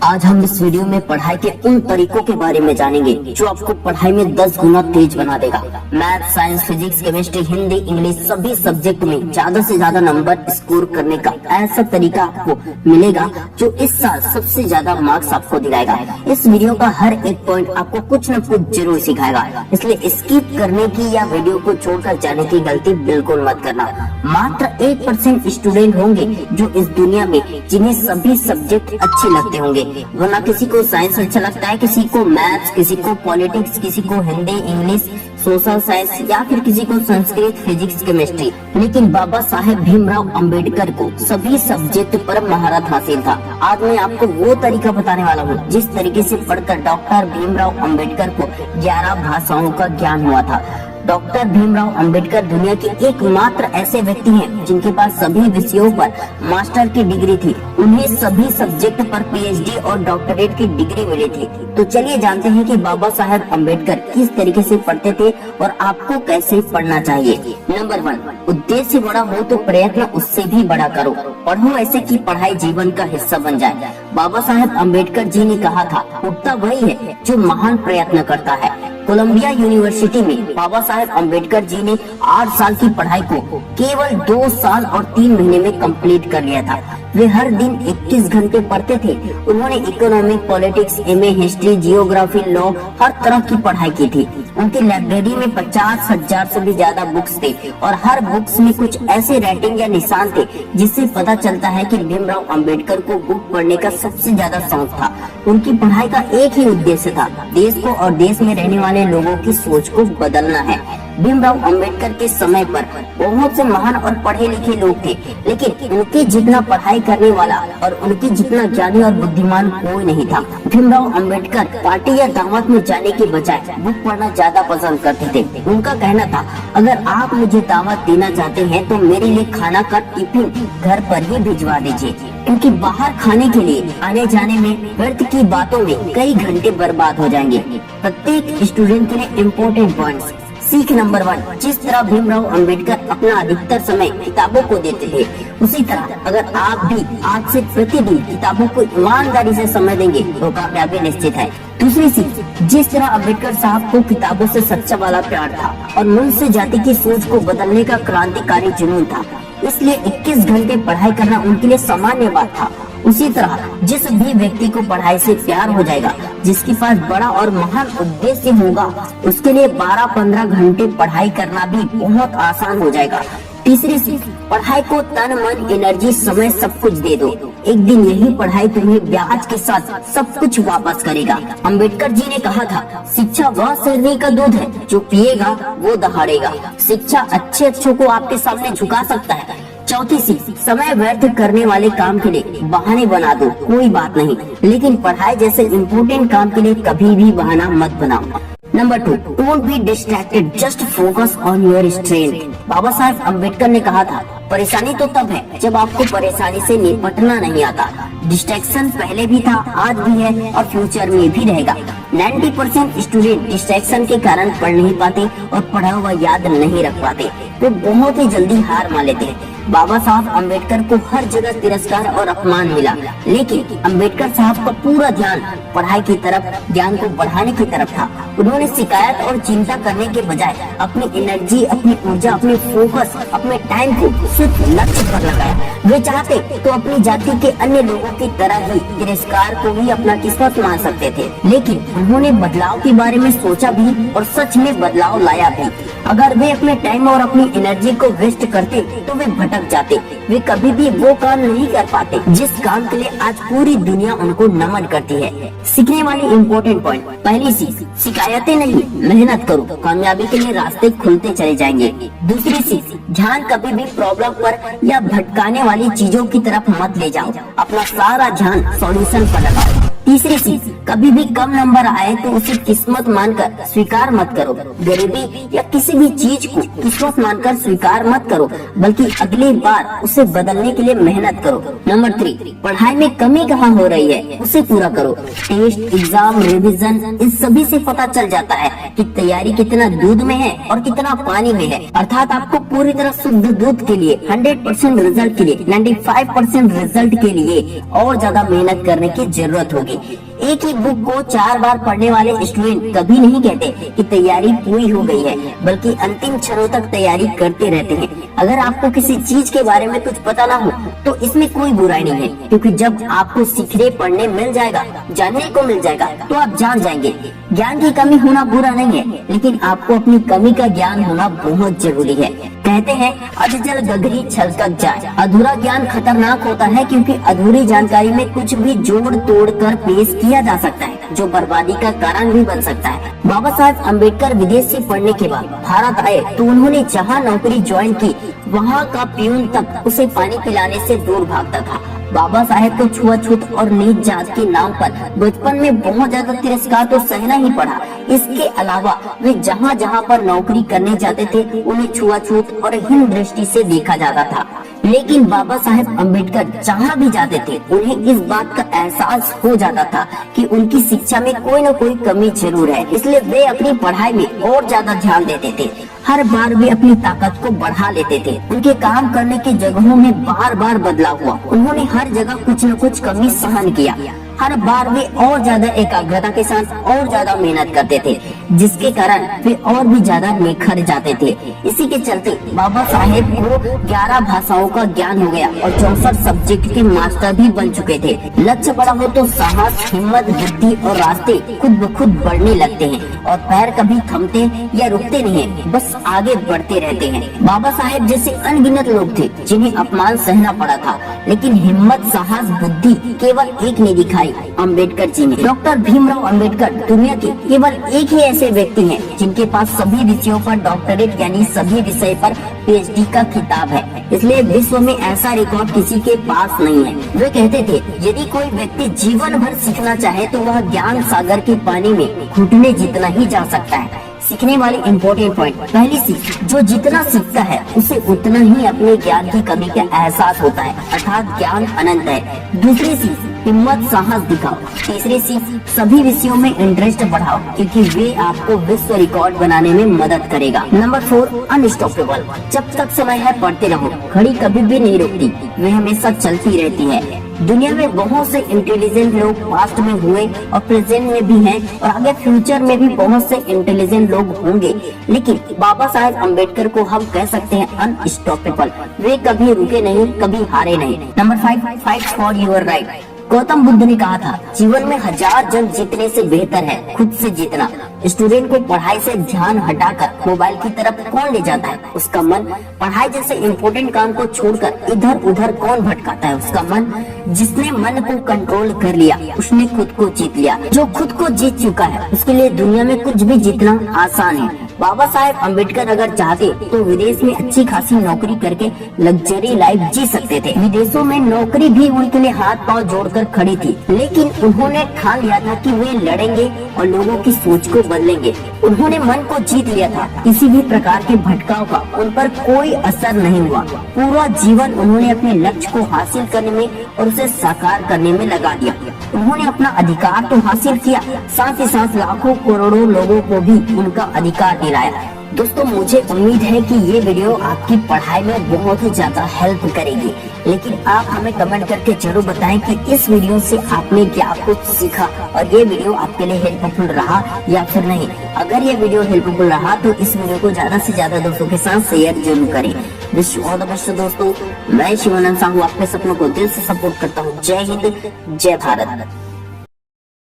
आज हम इस वीडियो में पढ़ाई के उन तरीकों के बारे में जानेंगे जो आपको पढ़ाई में 10 गुना तेज बना देगा। Math, science, physics, chemistry, Hindi, English सभी सब्जेक्ट में ज्यादा से ज्यादा नंबर स्कोर करने का ऐसा तरीका आपको मिलेगा जो इस साल सबसे ज्यादा मार्क्स आपको दिलाएगा। इस वीडियो का हर एक पॉइंट आपको कुछ न कुछ जरूर सिखाएगा, इसलिए स्किप करने की या वीडियो को छोड़कर जाने की गलती बिल्कुल मत करना। मात्र 1% स्टूडेंट होंगे जो इस दुनिया में जिन्हें सभी सब्जेक्ट अच्छे लगते होंगे, वरना किसी को साइंस अच्छा लगता है, किसी को मैथ्स, किसी को पॉलिटिक्स, किसी को हिंदी, इंग्लिश, सोशल साइंस या फिर किसी को संस्कृत, फिजिक्स, केमिस्ट्री। लेकिन बाबा साहेब भीमराव अंबेडकर को सभी सब्जेक्ट पर महारत हासिल था। आज मैं आपको वो तरीका बताने वाला हूँ जिस तरीके से पढ़कर डॉक्टर भीमराव अंबेडकर को 11 भाषाओं का ज्ञान हुआ था। डॉक्टर भीमराव अंबेडकर दुनिया के एकमात्र ऐसे व्यक्ति हैं जिनके पास सभी विषयों पर मास्टर की डिग्री थी। उन्हें सभी सब्जेक्ट पर पीएचडी और डॉक्टरेट की डिग्री मिली थी। तो चलिए जानते हैं कि बाबा साहेब अंबेडकर किस तरीके से पढ़ते थे और आपको कैसे पढ़ना चाहिए। नंबर 1, उद्देश्य बड़ा हो तो प्रयत्न उससे भी बड़ा करो। पढ़ो ऐसे कि पढ़ाई जीवन का हिस्सा बन जाए। बाबा साहेब अंबेडकर जी ने कहा था, उठता वही है जो महान प्रयत्न करता है। कोलंबिया यूनिवर्सिटी में बाबा साहेब अंबेडकर जी ने 8 साल की पढ़ाई को केवल 2 साल और 3 महीने में कंप्लीट कर लिया था। वे हर दिन 21 घंटे पढ़ते थे। उन्होंने economic, politics, MA, history, geography, law हर तरह की पढ़ाई की थी। उनकी लाइब्रेरी में 50,000 से भी ज्यादा बुक्स थे और हर बुक्स में कुछ ऐसे राइटिंग या निशान थे जिससे पता चलता है कि भीमराव अंबेडकर को बुक पढ़ने का सबसे ज्यादा शौक था। उनकी पढ़ाई का एक ही उद्देश्य था, देश को और देश में रहने वाले लोगों की सोच को बदलना है। भीमराव अंबेडकर के समय पर बहुत से महान और पढ़े लिखे लोग थे, लेकिन उनके जितना पढ़ाई करने वाला और उनके जितना ज्ञानी और बुद्धिमान कोई नहीं था। भीमराव अंबेडकर पार्टी या दावत में जाने के बजाय बुक पढ़ना ज्यादा पसंद करते थे। उनका कहना था, अगर आप मुझे दावत देना चाहते हैं तो मेरे लिए खाना का टिफिन घर पर ही भिजवा दीजिए, क्योंकि बाहर खाने के लिए आने जाने में व्यर्थ की बातों में कई घंटे बर्बाद हो जाएंगे। प्रत्येक स्टूडेंट के लिए इम्पोर्टेंट पॉइंट्स। सीख नंबर 1, जिस तरह भीमराव अंबेडकर अपना अधिकतर समय किताबों को देते थे, उसी तरह अगर आप भी आज से प्रतिदिन किताबों को ईमानदारी से समय देंगे तो कामयाबी निश्चित है। दूसरी सीख, जिस तरह अंबेडकर साहब को किताबों से सच्चा वाला प्यार था और मनुष्य जाति की सोच को बदलने का क्रांतिकारी जुनून था, इसलिए 21 घंटे पढ़ाई करना उनके लिए सामान्य बात था। उसी तरह जिस भी व्यक्ति को पढ़ाई से प्यार हो जाएगा, जिसके पास बड़ा और महान उद्देश्य होगा, उसके लिए 12-15 घंटे पढ़ाई करना भी बहुत आसान हो जाएगा। तीसरी सीख, पढ़ाई को तन, मन, एनर्जी, समय सब कुछ दे दो। एक दिन यही पढ़ाई तुम्हें ब्याज के साथ सब कुछ वापस करेगा। अंबेडकर जी ने कहा था, शिक्षा वह शरीर का दूध है जो पिएगा वो दहाड़ेगा। शिक्षा अच्छे को आपके सामने झुका सकता है। चौथी सीख, समय व्यर्थ करने वाले काम के लिए बहाने बना दो, कोई बात नहीं, लेकिन पढ़ाई जैसे इम्पोर्टेंट काम के लिए कभी भी बहाना मत बनाओ। Number 2, don't be distracted, just focus on your strength. Baba Saheb Ambedkar ने कहा था, परेशानी तो तब है जब आपको परेशानी से निपटना नहीं आता। डिस्ट्रैक्शन पहले भी था, आज भी है और फ्यूचर में भी रहेगा। 90% स्टूडेंट डिस्ट्रैक्शन के कारण पढ़ नहीं पाते और पढ़ा हुआ याद नहीं रख पाते, वो बहुत ही जल्दी हार मान लेते हैं। बाबा साहब अंबेडकर को हर जगह तिरस्कार और अपमान मिला, लेकिन अंबेडकर साहब का पूरा ध्यान पढ़ाई की तरफ, ज्ञान को बढ़ाने की तरफ था। उन्होंने शिकायत और चिंता करने के बजाय अपनी एनर्जी, अपनी ऊर्जा, अपने फोकस, अपने टाइम को सिर्फ लक्ष्य पर लगाया। वे चाहते तो अपनी जाति के अन्य लोगों की तरह ही तिरस्कार को भी अपना किस्मत मान सकते थे, लेकिन उन्होंने बदलाव के बारे में सोचा भी और सच में बदलाव लाया भी। अगर वे अपने टाइम और अपनी एनर्जी को वेस्ट करते तो वे भटक जाते। वे कभी भी वो काम नहीं कर पाते जिस काम के लिए आज पूरी दुनिया उनको नमन करती है। सीखने वाली इम्पोर्टेंट पॉइंट। पहली सीख, शिकायतें नहीं, मेहनत करो, कामयाबी के लिए रास्ते खुलते चले जाएंगे। दूसरी सीख, ध्यान कभी भी प्रॉब्लम पर या भटकाने वाली चीजों की तरफ मत ले जाओ, अपना सारा ध्यान सॉल्यूशन पर लगाओ। तीसरी सीख, कभी भी कम नंबर आए तो उसे किस्मत मानकर स्वीकार मत करो। गरीबी या किसी भी चीज को किस्मत मानकर स्वीकार मत करो, बल्कि अगली बार उसे बदलने के लिए मेहनत करो। नंबर 3, पढ़ाई में कमी कहाँ हो रही है उसे पूरा करो। टेस्ट, एग्जाम, रिवीजन, इन सभी से पता चल जाता है कि तैयारी कितना दूध में है और कितना पानी में है। अर्थात आपको पूरी तरह शुद्ध दूध के लिए 100% रिजल्ट के लिए 95% रिजल्ट के लिए और ज्यादा मेहनत करने की जरूरत होगी। होगी। एक ही बुक को 4 बार पढ़ने वाले स्टूडेंट कभी नहीं कहते कि तैयारी पूरी हो गई है, बल्कि अंतिम क्षणों तक तैयारी करते रहते हैं। अगर आपको किसी चीज के बारे में कुछ पता ना हो तो इसमें कोई बुराई नहीं है, क्योंकि जब आपको सीखने पढ़ने मिल जाएगा, जानने को मिल जाएगा, तो आप जान जाएंगे। ज्ञान की कमी होना बुरा नहीं है, लेकिन आपको अपनी कमी का ज्ञान होना बहुत जरूरी है। कहते हैं अधजल गगरी छलकत जाए। अधूरा ज्ञान खतरनाक होता है, क्योंकि अधूरी जानकारी में कुछ भी जोड़ तोड़ कर पेश किया जा सकता है, जो बर्बादी का कारण भी बन सकता है। बाबा साहेब अम्बेडकर विदेश से पढ़ने के बाद भारत आए तो उन्होंने जहाँ नौकरी ज्वाइन की, वहाँ का प्यून तक उसे पानी पिलाने से दूर भागता था। बाबा साहेब को छुआछूत और नीच जात के नाम पर बचपन में बहुत ज्यादा तिरस्कार तो सहना ही पड़ा। इसके अलावा वे जहाँ जहाँ पर नौकरी करने जाते थे, उन्हें छुआछूत और हीन दृष्टि से देखा जाता था। लेकिन बाबा साहेब अम्बेडकर जहाँ भी जाते थे, उन्हें इस बात का एहसास हो जाता था कि उनकी शिक्षा में कोई न कोई कमी जरूर है। इसलिए वे अपनी पढ़ाई में और ज्यादा ध्यान देते थे। हर बार वे अपनी ताकत को बढ़ा लेते थे। उनके काम करने की जगहों में बार बार बदलाव हुआ। उन्होंने हर जगह कुछ न कुछ कमी सहन किया। हर बार वे और ज्यादा एकाग्रता के साथ और ज्यादा मेहनत करते थे, जिसके कारण वे और भी ज्यादा निखर जाते थे। इसी के चलते बाबा साहेब को 11 भाषाओं का ज्ञान हो गया और 64 सब्जेक्ट के मास्टर भी बन चुके थे। लक्ष्य बड़ा हो तो साहस, हिम्मत, बुद्धि और रास्ते खुद ब खुद बढ़ने लगते हैं और पैर कभी थमते या रुकते नहीं है, बस आगे बढ़ते रहते हैं। बाबा साहेब जैसे अनगिनत लोग थे जिन्हें अपमान सहना पड़ा था, लेकिन हिम्मत, साहस, बुद्धि केवल एक ने दिखाई, अम्बेडकर जी ने। डॉक्टर भीमराव अम्बेडकर दुनिया के केवल एक ही ऐसे व्यक्ति हैं जिनके पास सभी विषयों पर डॉक्टरेट यानी सभी विषय पर PhD का खिताब है। इसलिए विश्व में ऐसा रिकॉर्ड किसी के पास नहीं है। वे कहते थे, यदि कोई व्यक्ति जीवन भर सीखना चाहे तो वह ज्ञान सागर के पानी में घुटने जितना ही जा सकता है। सीखने वाले इम्पोर्टेंट पॉइंट। पहली सीख, जो जितना सीखता है उसे उतना ही अपने ज्ञान की कमी का एहसास होता है, अर्थात ज्ञान अनंत है। दूसरी सीख, हिम्मत, साहस दिखाओ। तीसरी सीख, सभी विषयों में इंटरेस्ट बढ़ाओ, क्योंकि वे आपको विश्व रिकॉर्ड बनाने में मदद करेगा। Number 4, unstoppable. जब तक समय है पढ़ते रहो। घड़ी कभी भी नहीं रुकती, वे हमेशा चलती रहती है। दुनिया में बहुत से इंटेलिजेंट लोग पास्ट में हुए और प्रेजेंट में भी हैं और आगे फ्यूचर में भी बहुत से इंटेलिजेंट लोग होंगे, लेकिन बाबा साहेब अम्बेडकर को हम कह सकते हैं अनस्टॉपेबल। वे कभी रुके नहीं, कभी हारे नहीं। Number 5, fight for your right. Gautam Buddha ने कहा था, जीवन में 1000 जंग जीतने से बेहतर है खुद से जीतना। स्टूडेंट को पढ़ाई से ध्यान हटाकर मोबाइल की तरफ कौन ले जाता है? उसका मन। पढ़ाई जैसे इम्पोर्टेंट काम को छोड़कर इधर उधर कौन भटकाता है? उसका मन। जिसने मन को कंट्रोल कर लिया उसने खुद को जीत लिया। जो खुद को जीत चुका है उसके लिए दुनिया में कुछ भी जीतना आसान है। बाबा साहेब अम्बेडकर अगर चाहते तो विदेश में अच्छी खासी नौकरी करके लग्जरी लाइफ जी सकते थे। विदेशों में नौकरी भी उनके लिए हाथ पांव जोड़कर खड़ी थी, लेकिन उन्होंने ठान लिया था कि वे लड़ेंगे और लोगों की सोच को बदलेंगे। उन्होंने मन को जीत लिया था। किसी भी प्रकार के भटकाव का उन पर कोई असर नहीं हुआ। पूरा जीवन उन्होंने अपने लक्ष्य को हासिल करने में और उसे साकार करने में लगा दिया। उन्होंने अपना अधिकार तो हासिल किया, साथ ही साथ लाखों करोड़ों लोगों को भी उनका अधिकार दिलाया। दोस्तों, मुझे उम्मीद है कि ये वीडियो आपकी पढ़ाई में बहुत ही ज्यादा हेल्प करेगी, लेकिन आप हमें कमेंट करके जरूर बताएं कि इस वीडियो से आपने क्या कुछ सीखा और ये वीडियो आपके लिए हेल्पफुल रहा या फिर नहीं। अगर ये वीडियो हेल्पफुल रहा तो इस वीडियो को ज्यादा से ज्यादा दोस्तों के साथ शेयर जरूर करें। Wish you all the best दोस्तों। मैं शिवानंद साहू आपके सपनों को दिल से सपोर्ट करता हूँ। जय हिंद, जय भारत।